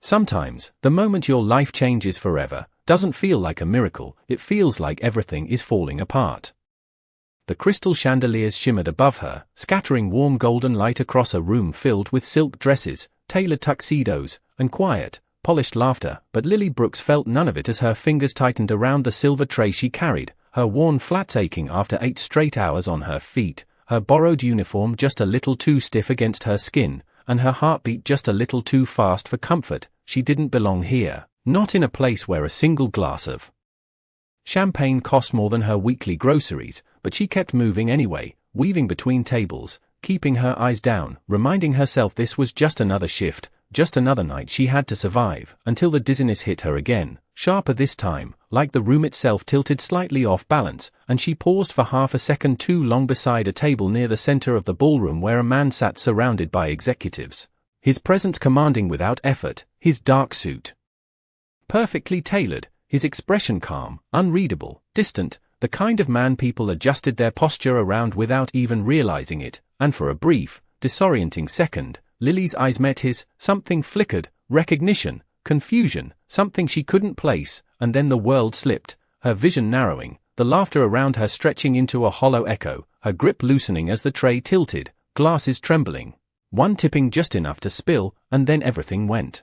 Sometimes, the moment your life changes forever doesn't feel like a miracle, it feels like everything is falling apart. The crystal chandeliers shimmered above her, scattering warm golden light across a room filled with silk dresses, tailored tuxedos, and quiet, polished laughter, but Lily Brooks felt none of it as her fingers tightened around the silver tray she carried, her worn flats aching after 8 straight hours on her feet, her borrowed uniform just a little too stiff against her skin, and her heartbeat just a little too fast for comfort. She didn't belong here, not in a place where a single glass of champagne cost more than her weekly groceries, but she kept moving anyway, weaving between tables, keeping her eyes down, reminding herself this was just another shift, just another night she had to survive, until the dizziness hit her again, sharper this time, like the room itself tilted slightly off balance, and she paused for half a second too long beside a table near the center of the ballroom where a man sat surrounded by executives, his presence commanding without effort, his dark suit perfectly tailored, his expression calm, unreadable, distant, the kind of man people adjusted their posture around without even realizing it, and for a brief, disorienting second, Lily's eyes met his, something flickered, recognition, confusion, something she couldn't place, and then the world slipped, her vision narrowing, the laughter around her stretching into a hollow echo, her grip loosening as the tray tilted, glasses trembling, one tipping just enough to spill, and then everything went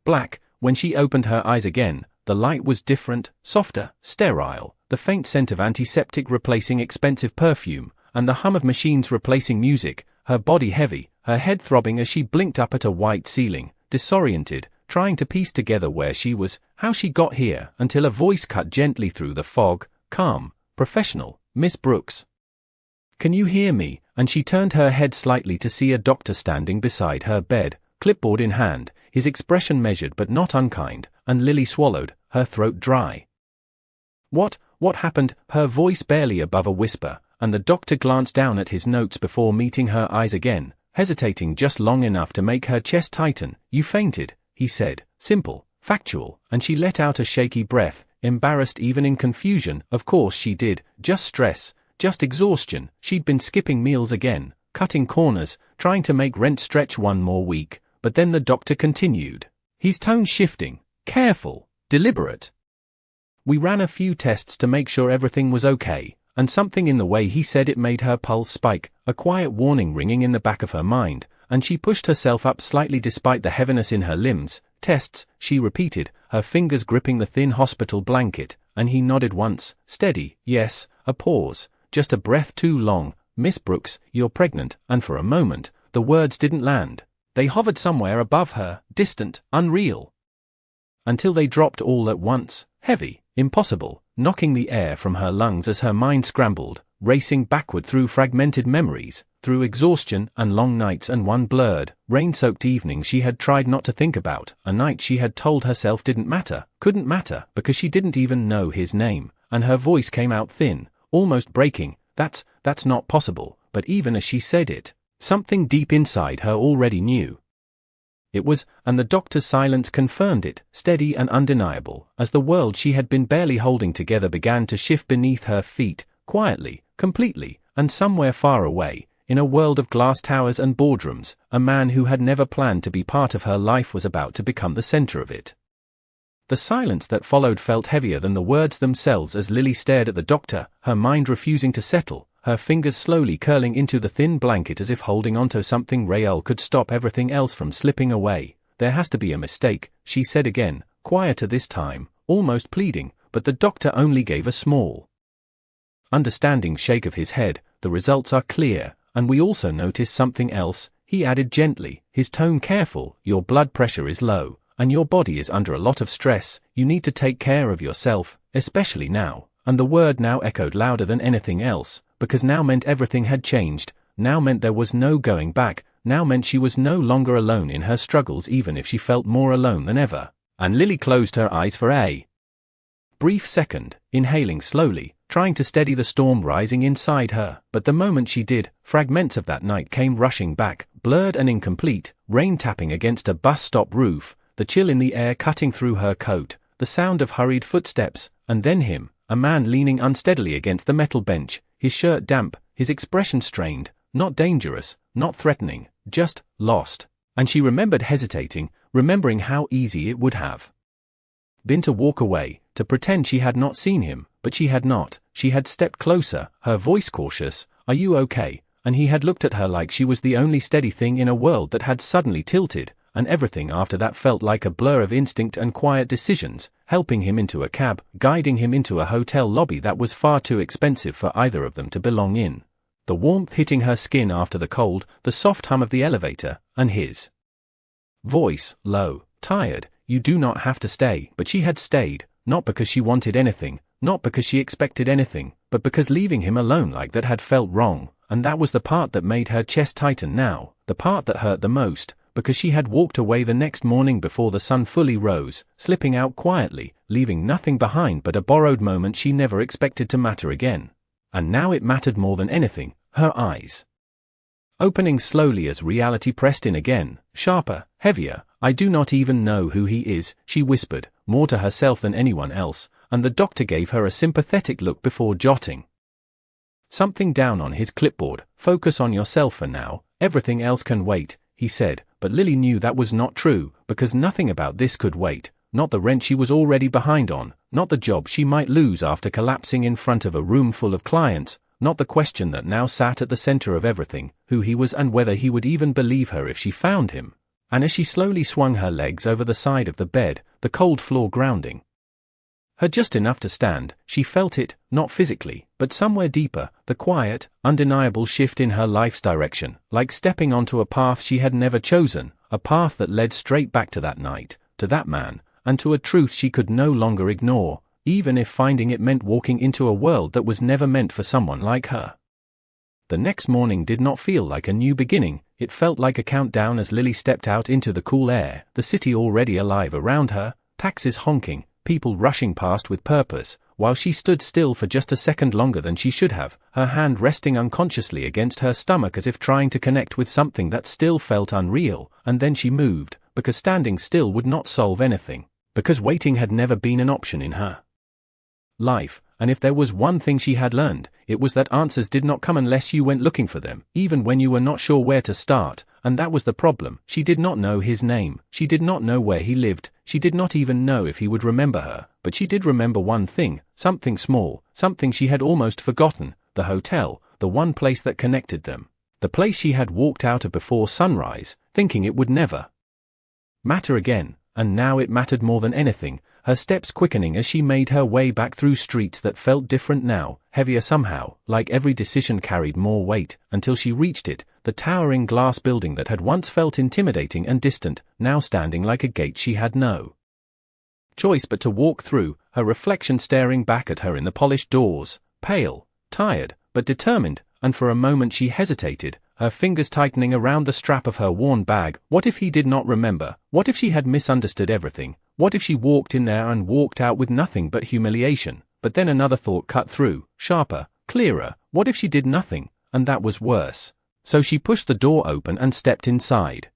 black. When she opened her eyes again, the light was different, softer, sterile, the faint scent of antiseptic replacing expensive perfume, and the hum of machines replacing music, her body heavy, her head throbbing as she blinked up at a white ceiling, disoriented, trying to piece together where she was, how she got here, until a voice cut gently through the fog, calm, professional, "Miss Brooks. Can you hear me?" And she turned her head slightly to see a doctor standing beside her bed, clipboard in hand, his expression measured but not unkind, and Lily swallowed, her throat dry. What happened?" Her voice barely above a whisper, and the doctor glanced down at his notes before meeting her eyes again, hesitating just long enough to make her chest tighten. "You fainted," he said, simple, factual, and she let out a shaky breath, embarrassed even in confusion. Of course she did, just stress, just exhaustion. She'd been skipping meals again, cutting corners, trying to make rent stretch one more week, but then the doctor continued, his tone shifting, careful, deliberate. "We ran a few tests to make sure everything was okay," and something in the way he said it made her pulse spike, a quiet warning ringing in the back of her mind, and she pushed herself up slightly despite the heaviness in her limbs. "Tests," she repeated, her fingers gripping the thin hospital blanket, and he nodded once, steady, yes. A pause, just a breath too long. "Miss Brooks, you're pregnant," and for a moment, the words didn't land. They hovered somewhere above her, distant, unreal, until they dropped all at once, heavy, impossible, knocking the air from her lungs as her mind scrambled, racing backward through fragmented memories, through exhaustion and long nights and one blurred, rain-soaked evening she had tried not to think about, a night she had told herself didn't matter, couldn't matter, because she didn't even know his name, and her voice came out thin, almost breaking. That's not possible," but even as she said it, something deep inside her already knew. It was, and the doctor's silence confirmed it, steady and undeniable, as the world she had been barely holding together began to shift beneath her feet, quietly, completely, and somewhere far away, in a world of glass towers and boardrooms, a man who had never planned to be part of her life was about to become the center of it. The silence that followed felt heavier than the words themselves as Lily stared at the doctor, her mind refusing to settle, her fingers slowly curling into the thin blanket as if holding onto something real could stop everything else from slipping away. "There has to be a mistake," she said again, quieter this time, almost pleading, but the doctor only gave a small, understanding shake of his head. "The results are clear, and we also notice something else," he added gently, his tone careful. "Your blood pressure is low, and your body is under a lot of stress. You need to take care of yourself, especially now." And the word now echoed louder than anything else, because now meant everything had changed, now meant there was no going back, now meant she was no longer alone in her struggles even if she felt more alone than ever. And Lily closed her eyes for a brief second, inhaling slowly, trying to steady the storm rising inside her, but the moment she did, fragments of that night came rushing back, blurred and incomplete, rain tapping against a bus stop roof, the chill in the air cutting through her coat, the sound of hurried footsteps, and then him, a man leaning unsteadily against the metal bench, his shirt damp, his expression strained, not dangerous, not threatening, just lost. And she remembered hesitating, remembering how easy it would have been to walk away, to pretend she had not seen him, but she had not. She had stepped closer, her voice cautious, "Are you okay?" And he had looked at her like she was the only steady thing in a world that had suddenly tilted, and everything after that felt like a blur of instinct and quiet decisions, helping him into a cab, guiding him into a hotel lobby that was far too expensive for either of them to belong in. The warmth hitting her skin after the cold, the soft hum of the elevator, and his voice, low, tired, "You do not have to stay." But she had stayed, not because she wanted anything, not because she expected anything, but because leaving him alone like that had felt wrong, and that was the part that made her chest tighten now, the part that hurt the most, because she had walked away the next morning before the sun fully rose, slipping out quietly, leaving nothing behind but a borrowed moment she never expected to matter again. And now it mattered more than anything, her eyes opening slowly as reality pressed in again, sharper, heavier. "I do not even know who he is," she whispered, more to herself than anyone else, and the doctor gave her a sympathetic look before jotting something down on his clipboard. "Focus on yourself for now, everything else can wait," he said, but Lily knew that was not true, because nothing about this could wait, not the rent she was already behind on, not the job she might lose after collapsing in front of a room full of clients, not the question that now sat at the center of everything, who he was and whether he would even believe her if she found him. And as she slowly swung her legs over the side of the bed, the cold floor grounding her just enough to stand, she felt it, not physically, but somewhere deeper, the quiet, undeniable shift in her life's direction, like stepping onto a path she had never chosen, a path that led straight back to that night, to that man, and to a truth she could no longer ignore, even if finding it meant walking into a world that was never meant for someone like her. The next morning did not feel like a new beginning, it felt like a countdown as Lily stepped out into the cool air, the city already alive around her, taxis honking, people rushing past with purpose, while she stood still for just a second longer than she should have, her hand resting unconsciously against her stomach as if trying to connect with something that still felt unreal, and then she moved, because standing still would not solve anything, because waiting had never been an option in her life, and if there was one thing she had learned, it was that answers did not come unless you went looking for them, even when you were not sure where to start, and that was the problem. She did not know his name, she did not know where he lived, she did not even know if he would remember her, but she did remember one thing, something small, something she had almost forgotten, the hotel, the one place that connected them, the place she had walked out of before sunrise, thinking it would never matter again, and now it mattered more than anything, her steps quickening as she made her way back through streets that felt different now, heavier somehow, like every decision carried more weight, until she reached it, the towering glass building that had once felt intimidating and distant, now standing like a gate she had no choice but to walk through, her reflection staring back at her in the polished doors, pale, tired, but determined, and for a moment she hesitated, her fingers tightening around the strap of her worn bag. What if he did not remember? What if she had misunderstood everything? What if she walked in there and walked out with nothing but humiliation? But then another thought cut through, sharper, clearer. What if she did nothing, and that was worse? So she pushed the door open and stepped inside.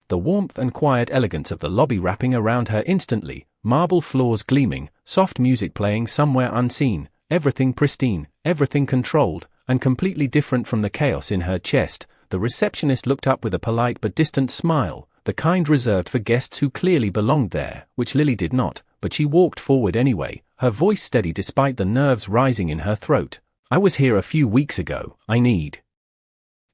The warmth and quiet elegance of the lobby wrapping around her instantly, marble floors gleaming, soft music playing somewhere unseen, everything pristine, everything controlled, and completely different from the chaos in her chest. The receptionist looked up with a polite but distant smile, the kind reserved for guests who clearly belonged there, which Lily did not, but she walked forward anyway, her voice steady despite the nerves rising in her throat. "I was here a few weeks ago, I need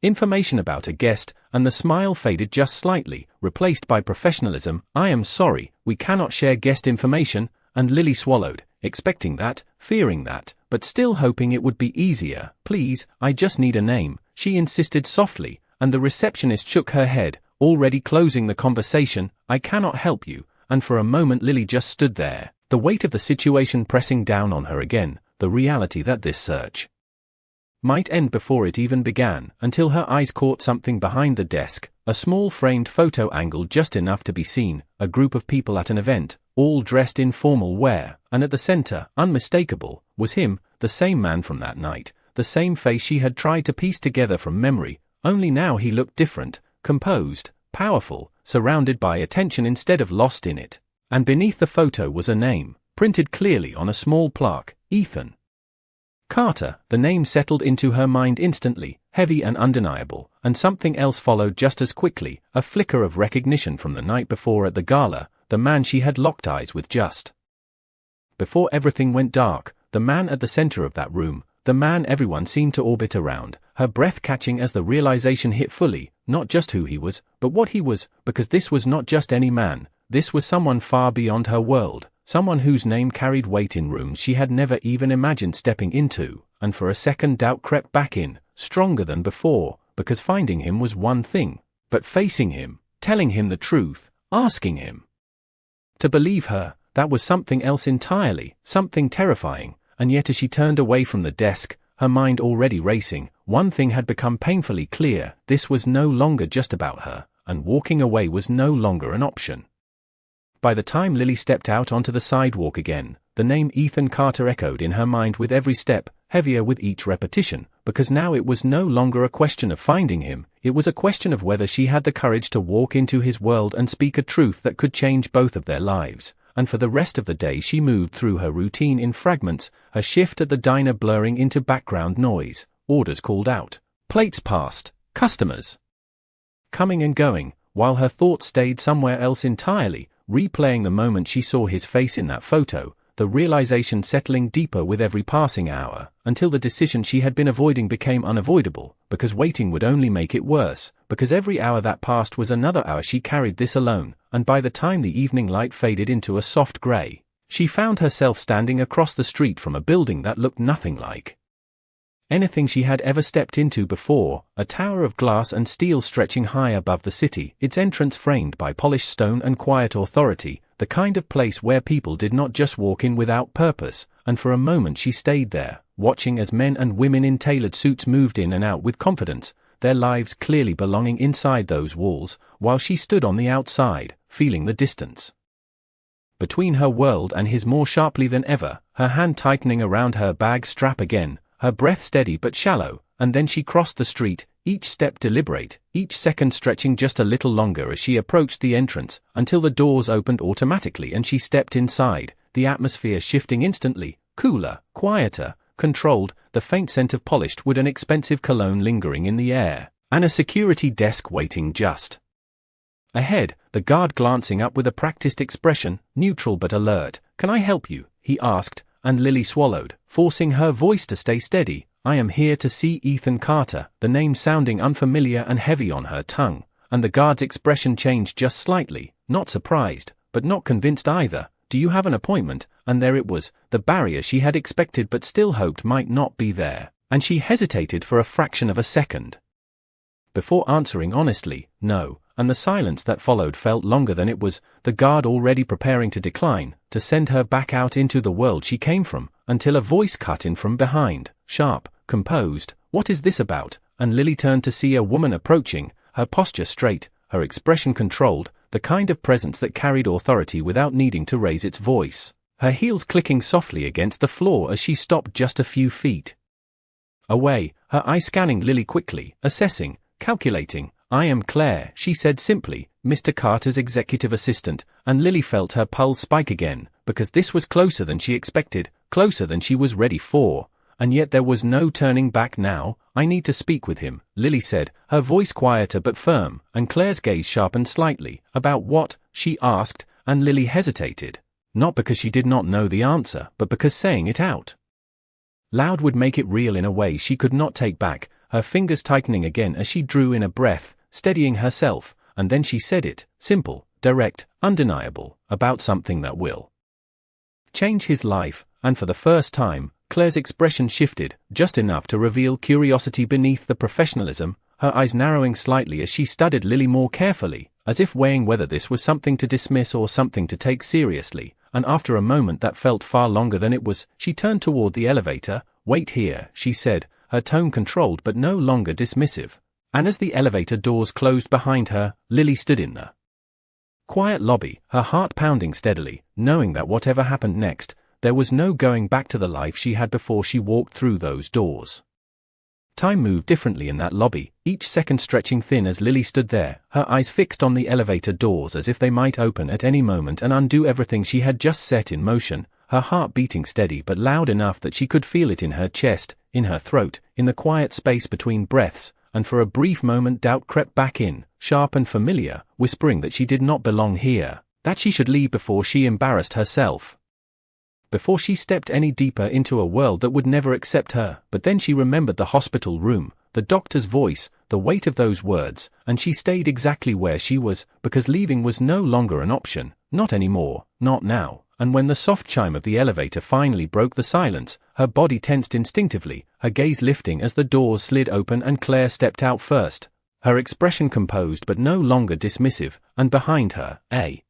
information about a guest," and the smile faded just slightly, replaced by professionalism. "I am sorry, we cannot share guest information," and Lily swallowed, expecting that, fearing that, but still hoping it would be easier. "Please, I just need a name," she insisted softly, and the receptionist shook her head, already closing the conversation. "I cannot help you," and for a moment Lily just stood there, the weight of the situation pressing down on her again, the reality that this search might end before it even began, until her eyes caught something behind the desk, a small framed photo angled just enough to be seen, a group of people at an event, all dressed in formal wear, and at the center, unmistakable, was him, the same man from that night, the same face she had tried to piece together from memory, only now he looked different, composed, powerful, surrounded by attention instead of lost in it. And beneath the photo was a name, printed clearly on a small plaque, Ethan Carter, the name settled into her mind instantly, heavy and undeniable, and something else followed just as quickly, a flicker of recognition from the night before at the gala, the man she had locked eyes with just before everything went dark, the man at the center of that room, the man everyone seemed to orbit around, her breath catching as the realization hit fully, not just who he was, but what he was, because this was not just any man, this was someone far beyond her world, someone whose name carried weight in rooms she had never even imagined stepping into, and for a second doubt crept back in, stronger than before, because finding him was one thing, but facing him, telling him the truth, asking him to believe her, that was something else entirely, something terrifying, and yet as she turned away from the desk, her mind already racing, one thing had become painfully clear, this was no longer just about her, and walking away was no longer an option. By the time Lily stepped out onto the sidewalk again, the name Ethan Carter echoed in her mind with every step, heavier with each repetition, because now it was no longer a question of finding him, it was a question of whether she had the courage to walk into his world and speak a truth that could change both of their lives. And for the rest of the day she moved through her routine in fragments, her shift at the diner blurring into background noise, orders called out, plates passed, customers coming and going, while her thoughts stayed somewhere else entirely, replaying the moment she saw his face in that photo, the realization settling deeper with every passing hour, until the decision she had been avoiding became unavoidable, because waiting would only make it worse, because every hour that passed was another hour she carried this alone, and by the time the evening light faded into a soft gray, she found herself standing across the street from a building that looked nothing like anything she had ever stepped into before, a tower of glass and steel stretching high above the city, its entrance framed by polished stone and quiet authority, the kind of place where people did not just walk in without purpose, and for a moment she stayed there, watching as men and women in tailored suits moved in and out with confidence, their lives clearly belonging inside those walls, while she stood on the outside, feeling the distance between her world and his more sharply than ever, her hand tightening around her bag strap again, her breath steady but shallow, and then she crossed the street, each step deliberate, each second stretching just a little longer as she approached the entrance, until the doors opened automatically and she stepped inside, the atmosphere shifting instantly, cooler, quieter, controlled, the faint scent of polished wood and expensive cologne lingering in the air, and a security desk waiting just ahead, the guard glancing up with a practiced expression, neutral but alert. "Can I help you?" he asked, and Lily swallowed, forcing her voice to stay steady. "I am here to see Ethan Carter," the name sounding unfamiliar and heavy on her tongue, and the guard's expression changed just slightly, not surprised, but not convinced either. "Do you have an appointment?" And there it was, the barrier she had expected but still hoped might not be there, and she hesitated for a fraction of a second before answering honestly, "No," and the silence that followed felt longer than it was, the guard already preparing to decline, to send her back out into the world she came from, until a voice cut in from behind, sharp, composed. "What is this about?" And Lily turned to see a woman approaching, her posture straight, her expression controlled, the kind of presence that carried authority without needing to raise its voice, her heels clicking softly against the floor as she stopped just a few feet away, her eyes scanning Lily quickly, assessing, calculating. "I am Claire," she said simply, "Mr. Carter's executive assistant," and Lily felt her pulse spike again, because this was closer than she expected, closer than she was ready for, and yet there was no turning back now. "I need to speak with him," Lily said, her voice quieter but firm, and Claire's gaze sharpened slightly. "About what?" she asked, and Lily hesitated, not because she did not know the answer, but because saying it out loud would make it real in a way she could not take back, her fingers tightening again as she drew in a breath, steadying herself, and then she said it, simple, direct, undeniable, about something that will change his life, and for the first time, Claire's expression shifted, just enough to reveal curiosity beneath the professionalism, her eyes narrowing slightly as she studied Lily more carefully, as if weighing whether this was something to dismiss or something to take seriously, and after a moment that felt far longer than it was, she turned toward the elevator. "Wait here," she said, her tone controlled but no longer dismissive. And as the elevator doors closed behind her, Lily stood in the quiet lobby, her heart pounding steadily, knowing that whatever happened next, there was no going back to the life she had before she walked through those doors. Time moved differently in that lobby, each second stretching thin as Lily stood there, her eyes fixed on the elevator doors as if they might open at any moment and undo everything she had just set in motion, her heart beating steady but loud enough that she could feel it in her chest, in her throat, in the quiet space between breaths, and for a brief moment doubt crept back in, sharp and familiar, whispering that she did not belong here, that she should leave before she embarrassed herself, before she stepped any deeper into a world that would never accept her. But then she remembered the hospital room, the doctor's voice, the weight of those words, and she stayed exactly where she was, because leaving was no longer an option, not anymore, not now. And when the soft chime of the elevator finally broke the silence, her body tensed instinctively, her gaze lifting as the doors slid open and Claire stepped out first, her expression composed but no longer dismissive, and behind her, a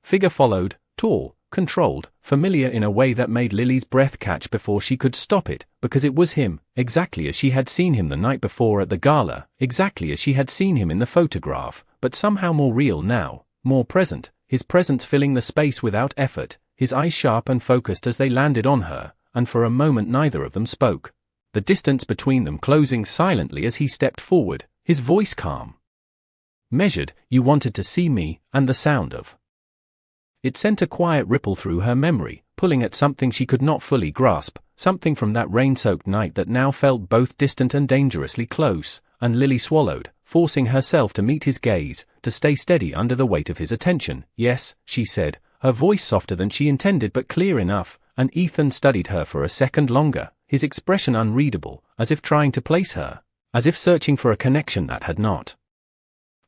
figure followed, tall, controlled, familiar in a way that made Lily's breath catch before she could stop it, because it was him, exactly as she had seen him the night before at the gala, exactly as she had seen him in the photograph, but somehow more real now, more present, his presence filling the space without effort, his eyes sharp and focused as they landed on her, and for a moment neither of them spoke, the distance between them closing silently as he stepped forward, his voice calm, measured. "You wanted to see me," and the sound of it sent a quiet ripple through her memory, pulling at something she could not fully grasp, something from that rain-soaked night that now felt both distant and dangerously close, and Lily swallowed, forcing herself to meet his gaze, to stay steady under the weight of his attention. "Yes," she said, her voice softer than she intended but clear enough, and Ethan studied her for a second longer, his expression unreadable, as if trying to place her, as if searching for a connection that had not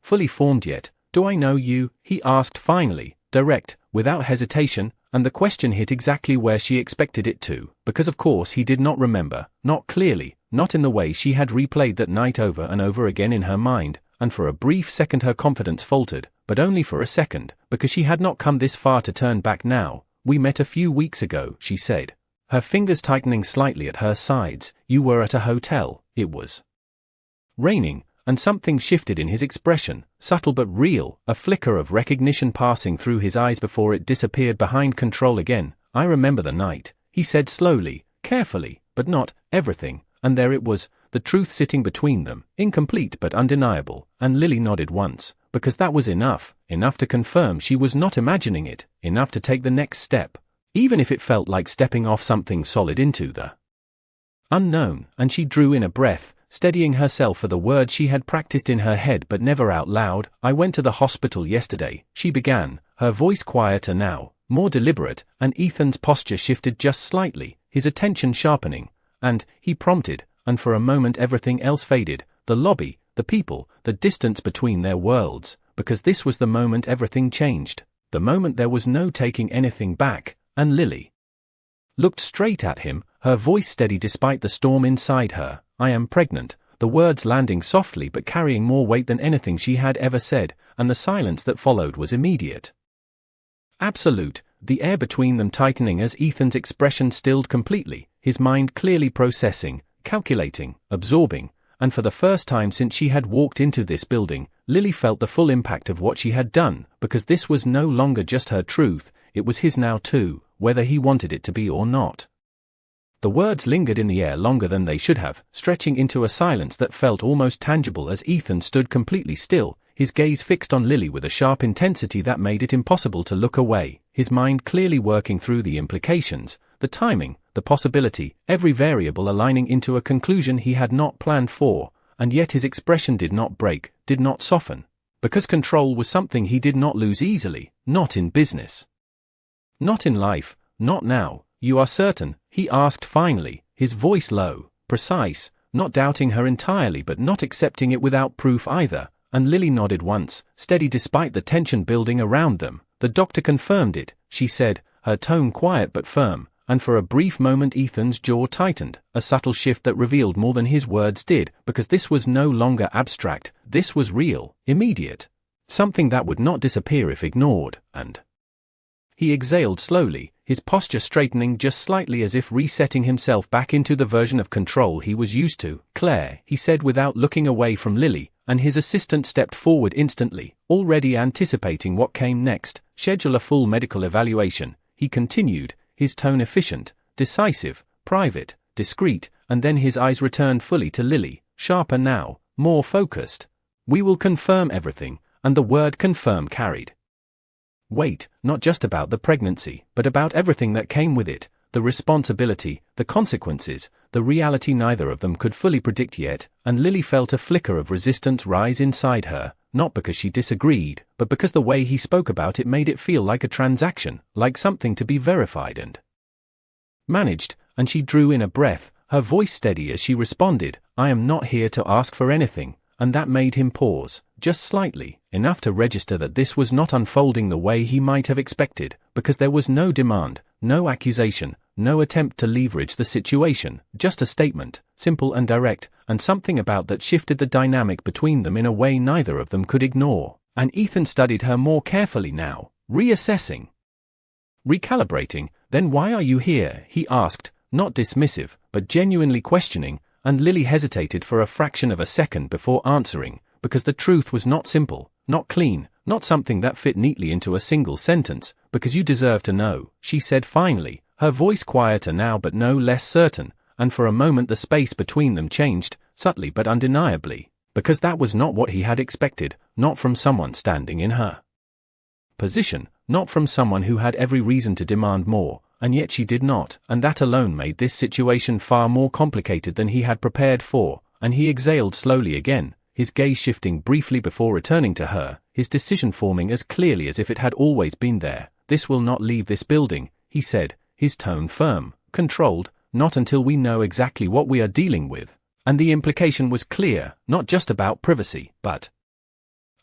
fully formed yet. "Do I know you?" he asked finally, direct, without hesitation, and the question hit exactly where she expected it to, because of course he did not remember, not clearly, not in the way she had replayed that night over and over again in her mind, and for a brief second her confidence faltered, but only for a second, because she had not come this far to turn back now. "We met a few weeks ago," she said, her fingers tightening slightly at her sides. "You were at a hotel, it was raining," and something shifted in his expression, subtle but real, a flicker of recognition passing through his eyes before it disappeared behind control again. "I remember the night," he said slowly, carefully, "but not everything," and there it was, the truth sitting between them, incomplete but undeniable, and Lily nodded once, because that was enough to confirm she was not imagining it, enough to take the next step, even if it felt like stepping off something solid into the unknown, and she drew in a breath, steadying herself for the words she had practiced in her head but never out loud. "I went to the hospital yesterday," she began, her voice quieter now, more deliberate, and Ethan's posture shifted just slightly, his attention sharpening, and, he prompted, and for a moment everything else faded, the lobby, the people, the distance between their worlds, because this was the moment everything changed, the moment there was no taking anything back, and Lily looked straight at him, her voice steady despite the storm inside her. "I am pregnant," the words landing softly but carrying more weight than anything she had ever said, and the silence that followed was immediate, absolute, the air between them tightening as Ethan's expression stilled completely, his mind clearly processing, calculating, absorbing, and for the first time since she had walked into this building, Lily felt the full impact of what she had done, because this was no longer just her truth, it was his now too, whether he wanted it to be or not. The words lingered in the air longer than they should have, stretching into a silence that felt almost tangible as Ethan stood completely still, his gaze fixed on Lily with a sharp intensity that made it impossible to look away, his mind clearly working through the implications, the timing, the possibility, every variable aligning into a conclusion he had not planned for, and yet his expression did not break, did not soften, because control was something he did not lose easily, not in business, not in life, not now. "You are certain?" he asked finally, his voice low, precise, not doubting her entirely but not accepting it without proof either, and Lily nodded once, steady despite the tension building around them. "The doctor confirmed it," she said, her tone quiet but firm, and for a brief moment Ethan's jaw tightened, a subtle shift that revealed more than his words did, because this was no longer abstract, this was real, immediate, something that would not disappear if ignored, and he exhaled slowly, his posture straightening just slightly as if resetting himself back into the version of control he was used to. "Claire," he said without looking away from Lily, and his assistant stepped forward instantly, already anticipating what came next. "Schedule a full medical evaluation," he continued, his tone efficient, decisive, private, discreet, and then his eyes returned fully to Lily, sharper now, more focused. "We will confirm everything," and the word confirm carried weight, not just about the pregnancy, but about everything that came with it, the responsibility, the consequences, the reality neither of them could fully predict yet, and Lily felt a flicker of resistance rise inside her, not because she disagreed, but because the way he spoke about it made it feel like a transaction, like something to be verified and managed, and she drew in a breath, her voice steady as she responded, "I am not here to ask for anything," and that made him pause, just slightly, enough to register that this was not unfolding the way he might have expected, because there was no demand, no accusation, no attempt to leverage the situation, just a statement, simple and direct, and something about that shifted the dynamic between them in a way neither of them could ignore. And Ethan studied her more carefully now, reassessing, recalibrating. "Then why are you here?" he asked, not dismissive, but genuinely questioning, and Lily hesitated for a fraction of a second before answering, because the truth was not simple, not clean, not something that fit neatly into a single sentence. "Because you deserve to know," she said finally, her voice quieter now but no less certain, and for a moment the space between them changed, subtly but undeniably, because that was not what he had expected, not from someone standing in her position, not from someone who had every reason to demand more, and yet she did not, and that alone made this situation far more complicated than he had prepared for, and he exhaled slowly again, his gaze shifting briefly before returning to her, his decision forming as clearly as if it had always been there. "This will not leave this building," he said, his tone firm, controlled, "not until we know exactly what we are dealing with." And the implication was clear, not just about privacy, but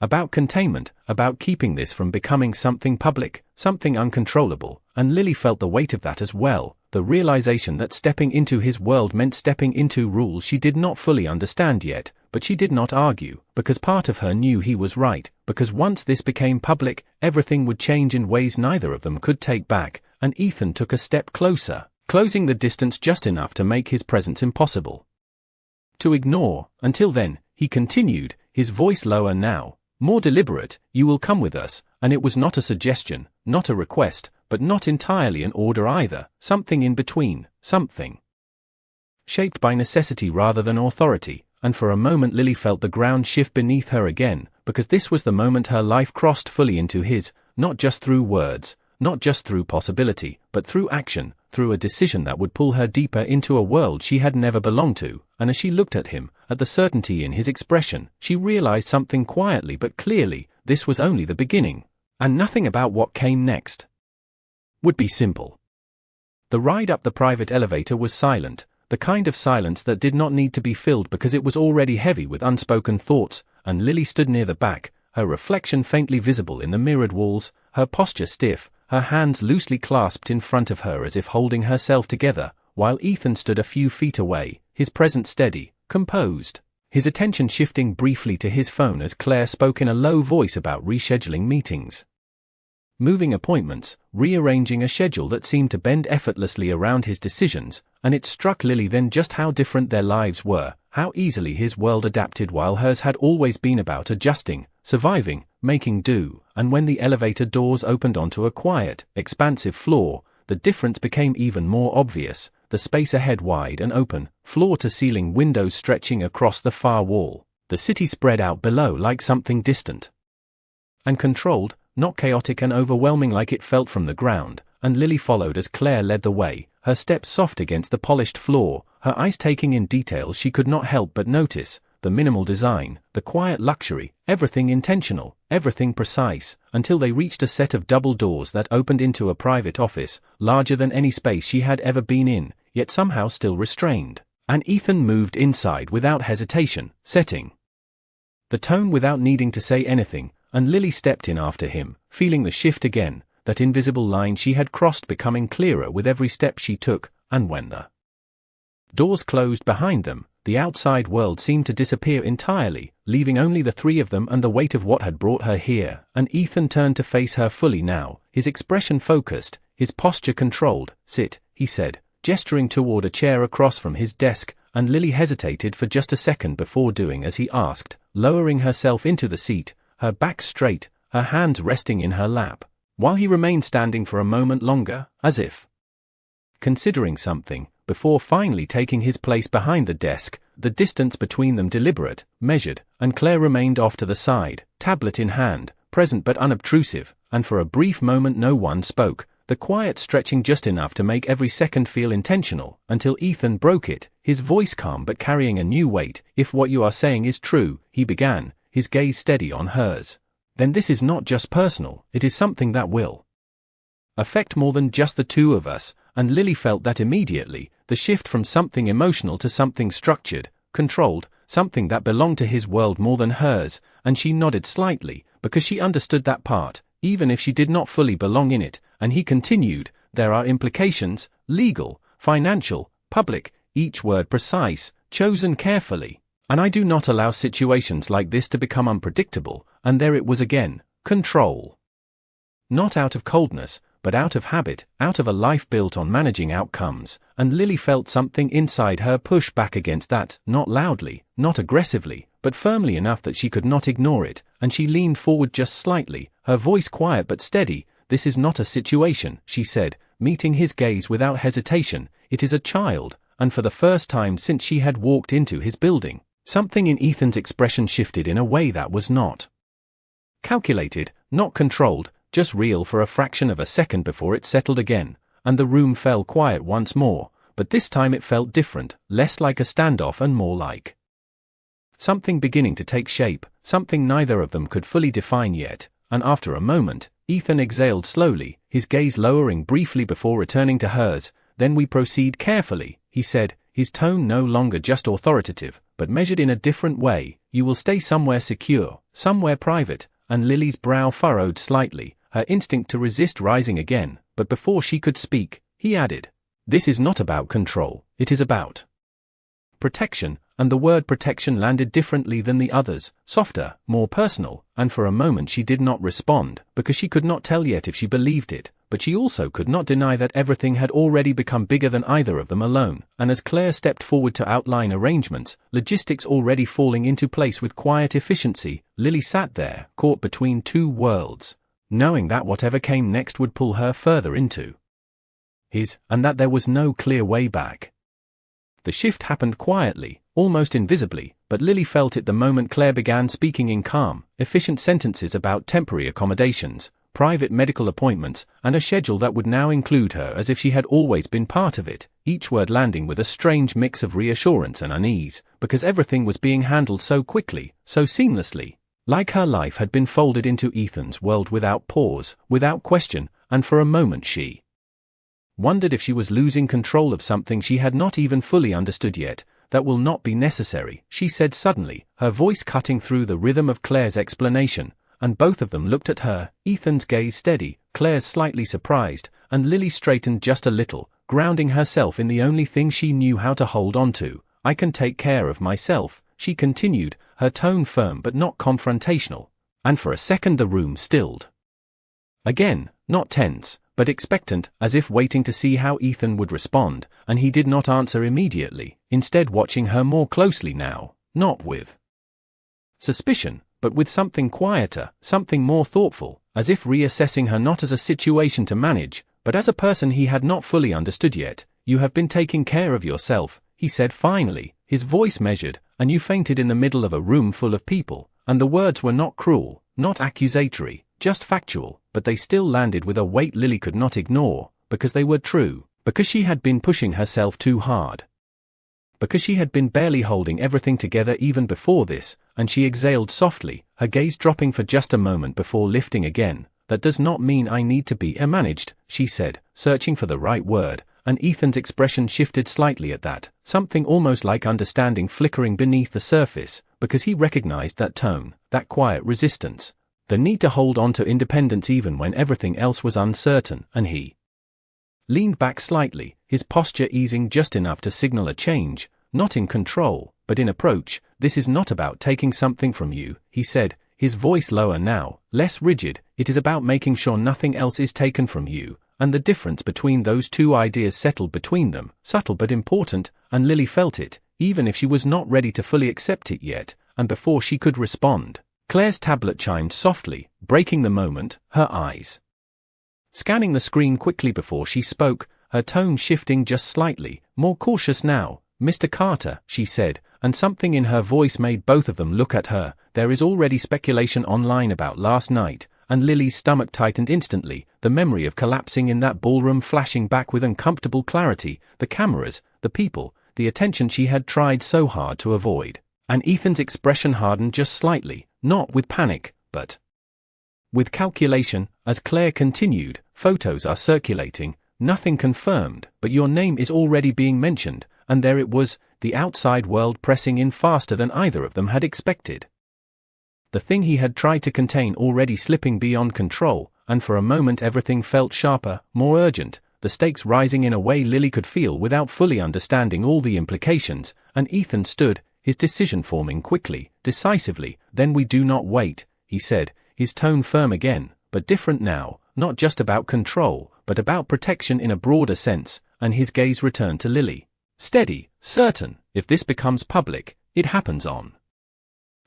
about containment, about keeping this from becoming something public, something uncontrollable, and Lily felt the weight of that as well, the realization that stepping into his world meant stepping into rules she did not fully understand yet, but she did not argue, because part of her knew he was right, because once this became public, everything would change in ways neither of them could take back, and Ethan took a step closer, closing the distance just enough to make his presence impossible to ignore. "Until then," he continued, his voice lower now, more deliberate, "you will come with us," and it was not a suggestion, not a request, but not entirely an order either, something in between, something shaped by necessity rather than authority, and for a moment Lily felt the ground shift beneath her again, because this was the moment her life crossed fully into his, not just through words, not just through possibility, but through action, through a decision that would pull her deeper into a world she had never belonged to, and as she looked at him, at the certainty in his expression, she realized something quietly but clearly: this was only the beginning, and nothing about what came next would be simple. The ride up the private elevator was silent, the kind of silence that did not need to be filled because it was already heavy with unspoken thoughts, and Lily stood near the back, her reflection faintly visible in the mirrored walls, her posture stiff, her hands loosely clasped in front of her as if holding herself together, while Ethan stood a few feet away, his presence steady, composed, his attention shifting briefly to his phone as Claire spoke in a low voice about rescheduling meetings, moving appointments, rearranging a schedule that seemed to bend effortlessly around his decisions, and it struck Lily then just how different their lives were, how easily his world adapted while hers had always been about adjusting, surviving, making do, and when the elevator doors opened onto a quiet, expansive floor, the difference became even more obvious, the space ahead wide and open, floor-to-ceiling windows stretching across the far wall, the city spread out below like something distant and controlled, not chaotic and overwhelming like it felt from the ground, and Lily followed as Claire led the way, her steps soft against the polished floor, her eyes taking in details she could not help but notice, the minimal design, the quiet luxury, everything intentional, everything precise, until they reached a set of double doors that opened into a private office, larger than any space she had ever been in, yet somehow still restrained. And Ethan moved inside without hesitation, setting the tone without needing to say anything, and Lily stepped in after him, feeling the shift again, that invisible line she had crossed becoming clearer with every step she took, and when the doors closed behind them, the outside world seemed to disappear entirely, leaving only the three of them and the weight of what had brought her here, and Ethan turned to face her fully now, his expression focused, his posture controlled. "Sit," he said, gesturing toward a chair across from his desk, and Lily hesitated for just a second before doing as he asked, lowering herself into the seat, her back straight, her hands resting in her lap, while he remained standing for a moment longer, as if considering something, before finally taking his place behind the desk, the distance between them deliberate, measured, and Claire remained off to the side, tablet in hand, present but unobtrusive, and for a brief moment no one spoke, the quiet stretching just enough to make every second feel intentional, until Ethan broke it, his voice calm but carrying a new weight. "If what you are saying is true," he began, his gaze steady on hers, "then this is not just personal, it is something that will affect more than just the two of us." And Lily felt that immediately, the shift from something emotional to something structured, controlled, something that belonged to his world more than hers, and she nodded slightly, because she understood that part, even if she did not fully belong in it, and he continued, "There are implications, legal, financial, public, each word precise, chosen carefully, and I do not allow situations like this to become unpredictable." And there it was again, control. Not out of coldness, but out of habit, out of a life built on managing outcomes, and Lily felt something inside her push back against that, not loudly, not aggressively, but firmly enough that she could not ignore it, and she leaned forward just slightly, her voice quiet but steady. "This is not a situation," she said, meeting his gaze without hesitation, "it is a child." And for the first time since she had walked into his building, something in Ethan's expression shifted in a way that was not calculated, not controlled, just real for a fraction of a second before it settled again, and the room fell quiet once more, but this time it felt different, less like a standoff and more like something beginning to take shape, something neither of them could fully define yet. And after a moment, Ethan exhaled slowly, his gaze lowering briefly before returning to hers. "Then we proceed carefully," he said, his tone no longer just authoritative, but measured in a different way. "You will stay somewhere secure, somewhere private." And Lily's brow furrowed slightly, her instinct to resist rising again, but before she could speak, he added, "This is not about control, it is about protection." And the word protection landed differently than the others, softer, more personal, and for a moment she did not respond, because she could not tell yet if she believed it, but she also could not deny that everything had already become bigger than either of them alone. And as Claire stepped forward to outline arrangements, logistics already falling into place with quiet efficiency, Lily sat there, caught between two worlds, knowing that whatever came next would pull her further into his, and that there was no clear way back. The shift happened quietly, almost invisibly, but Lily felt it the moment Claire began speaking in calm, efficient sentences about temporary accommodations, private medical appointments, and a schedule that would now include her as if she had always been part of it, each word landing with a strange mix of reassurance and unease, because everything was being handled so quickly, so seamlessly, like her life had been folded into Ethan's world without pause, without question, and for a moment she wondered if she was losing control of something she had not even fully understood yet. "That will not be necessary," she said suddenly, her voice cutting through the rhythm of Claire's explanation, and both of them looked at her, Ethan's gaze steady, Claire's slightly surprised, and Lily straightened just a little, grounding herself in the only thing she knew how to hold on to. "I can take care of myself," she continued, her tone firm but not confrontational, and for a second the room stilled. Again, not tense, but expectant, as if waiting to see how Ethan would respond, and he did not answer immediately, instead watching her more closely now, not with suspicion, but with something quieter, something more thoughtful, as if reassessing her not as a situation to manage, but as a person he had not fully understood yet. "You have been taking care of yourself," he said finally, his voice measured, "and you fainted in the middle of a room full of people," and the words were not cruel, not accusatory, just factual, but they still landed with a weight Lily could not ignore, because they were true, because she had been pushing herself too hard, because she had been barely holding everything together even before this, and she exhaled softly, her gaze dropping for just a moment before lifting again. "That does not mean I need to be managed," she said, searching for the right word, and Ethan's expression shifted slightly at that, something almost like understanding flickering beneath the surface, because he recognized that tone, that quiet resistance, the need to hold on to independence even when everything else was uncertain, and he leaned back slightly, his posture easing just enough to signal a change, not in control, but in approach. "This is not about taking something from you," he said, his voice lower now, less rigid. "It is about making sure nothing else is taken from you." And the difference between those two ideas settled between them, subtle but important, and Lily felt it, even if she was not ready to fully accept it yet, and before she could respond, Claire's tablet chimed softly, breaking the moment, her eyes scanning the screen quickly before she spoke, her tone shifting just slightly, more cautious now. "Mr. Carter," she said, and something in her voice made both of them look at her. "There is already speculation online about last night, and Lily's stomach tightened instantly, the memory of collapsing in that ballroom flashing back with uncomfortable clarity, the cameras, the people, the attention she had tried so hard to avoid. And Ethan's expression hardened just slightly, not with panic, but with calculation, as Claire continued, "Photos are circulating, nothing confirmed, but your name is already being mentioned," and there it was, the outside world pressing in faster than either of them had expected. The thing he had tried to contain already slipping beyond control, and for a moment everything felt sharper, more urgent, the stakes rising in a way Lily could feel without fully understanding all the implications, and Ethan stood, his decision forming quickly, decisively. "Then we do not wait," he said, his tone firm again, but different now, not just about control, but about protection in a broader sense, and his gaze returned to Lily. "Steady, certain, if this becomes public, it happens on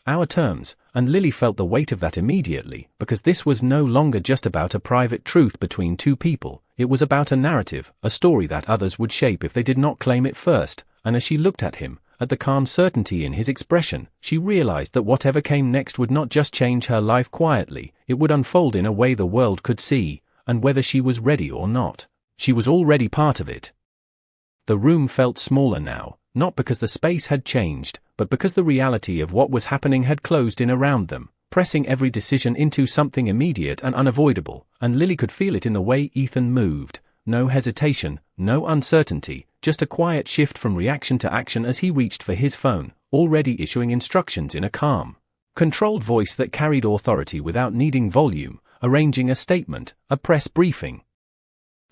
our terms," and Lily felt the weight of that immediately, because this was no longer just about a private truth between two people, it was about a narrative, a story that others would shape if they did not claim it first, and as she looked at him, at the calm certainty in his expression, she realized that whatever came next would not just change her life quietly, it would unfold in a way the world could see, and whether she was ready or not, she was already part of it. The room felt smaller now, not because the space had changed, but because the reality of what was happening had closed in around them, pressing every decision into something immediate and unavoidable, and Lily could feel it in the way Ethan moved. No hesitation, no uncertainty, just a quiet shift from reaction to action as he reached for his phone, already issuing instructions in a calm, controlled voice that carried authority without needing volume, arranging a statement, a press briefing.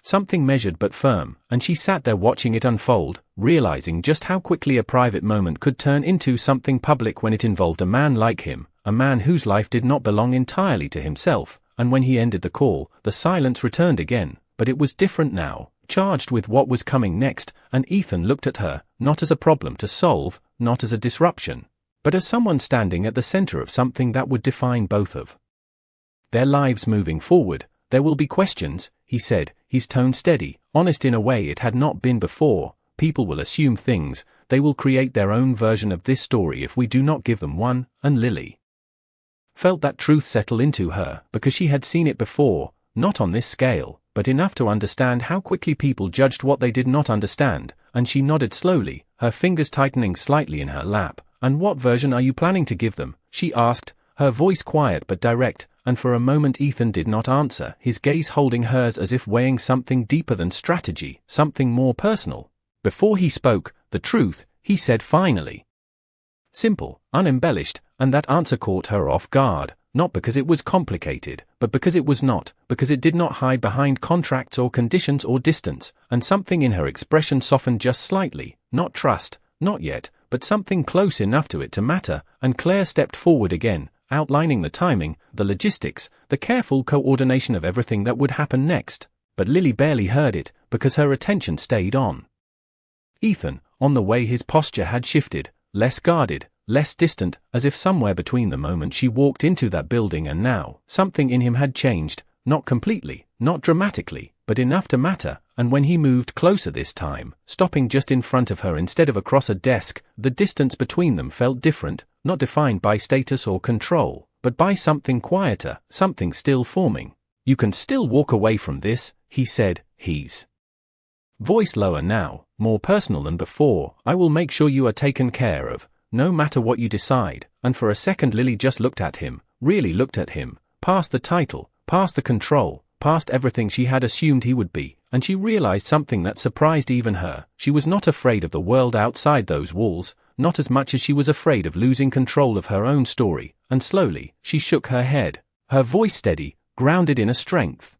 Something measured but firm, and she sat there watching it unfold, realizing just how quickly a private moment could turn into something public when it involved a man like him, a man whose life did not belong entirely to himself, and when he ended the call, the silence returned again, but it was different now, charged with what was coming next, and Ethan looked at her, not as a problem to solve, not as a disruption, but as someone standing at the center of something that would define both of their lives moving forward. "There will be questions," he said, his tone steady, honest in a way it had not been before. "People will assume things, they will create their own version of this story if we do not give them one," and Lily felt that truth settle into her, because she had seen it before, not on this scale, but enough to understand how quickly people judged what they did not understand, and she nodded slowly, her fingers tightening slightly in her lap. "And what version are you planning to give them?" she asked, her voice quiet but direct, and for a moment Ethan did not answer, his gaze holding hers as if weighing something deeper than strategy, something more personal. Before he spoke, "The truth," he said finally. Simple, unembellished, and that answer caught her off guard, not because it was complicated, but because it was not, because it did not hide behind contracts or conditions or distance, and something in her expression softened just slightly, not trust, not yet, but something close enough to it to matter, and Claire stepped forward again, outlining the timing, the logistics, the careful coordination of everything that would happen next, but Lily barely heard it, because her attention stayed on Ethan, on the way his posture had shifted, less guarded, less distant, as if somewhere between the moment she walked into that building and now, something in him had changed, not completely, not dramatically, but enough to matter, and when he moved closer this time, stopping just in front of her instead of across a desk, the distance between them felt different, not defined by status or control, but by something quieter, something still forming. "You can still walk away from this," he said, his voice lower now, more personal than before. "I will make sure you are taken care of, no matter what you decide." And for a second Lily just looked at him, really looked at him, past the title, past the control, past everything she had assumed he would be, and she realized something that surprised even her. She was not afraid of the world outside those walls, not as much as she was afraid of losing control of her own story, and slowly, she shook her head, her voice steady, grounded in a strength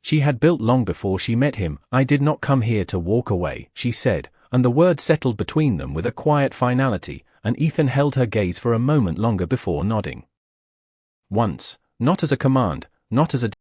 she had built long before she met him. "I did not come here to walk away," she said, and the words settled between them with a quiet finality, and Ethan held her gaze for a moment longer before nodding. Once, not as a command, not as a